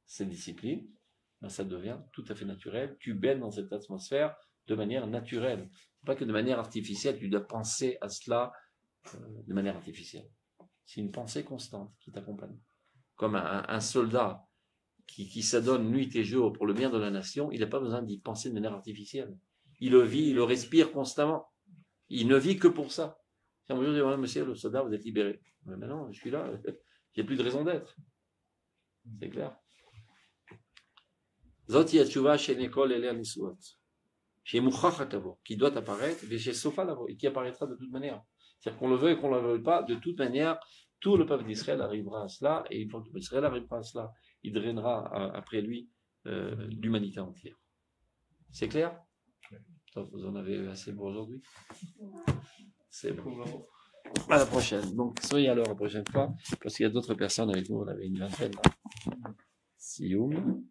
cette discipline, ben, ça devient tout à fait naturel. Tu baignes dans cette atmosphère de manière naturelle. Pas que de manière artificielle, tu dois penser à cela de manière artificielle. C'est une pensée constante qui t'accompagne. Comme un soldat qui s'adonne nuit et jour pour le bien de la nation, il n'a pas besoin d'y penser de manière artificielle. Il le vit, il le respire constamment. Il ne vit que pour ça. Si on veut dire, monsieur le soldat, vous êtes libéré. Mais maintenant, je suis là, j'ai plus de raison d'être. C'est clair. Zoti Yatchuva chez Nekol Elea Nisuot. Chez Mouchachatavo, qui doit apparaître, et chez Sofa Lavo, et qui apparaîtra de toute manière. C'est-à-dire qu'on le veuille ou qu'on ne le veuille pas, de toute manière, tout le peuple d'Israël arrivera à cela, et une fois que le peuple d'Israël arrivera à cela, il drainera après lui l'humanité entière. C'est clair? Vous en avez assez pour aujourd'hui? C'est bon. À la prochaine. Donc, soyez alors la prochaine fois, parce qu'il y a d'autres personnes avec nous, on avait une vingtaine là. Sioum.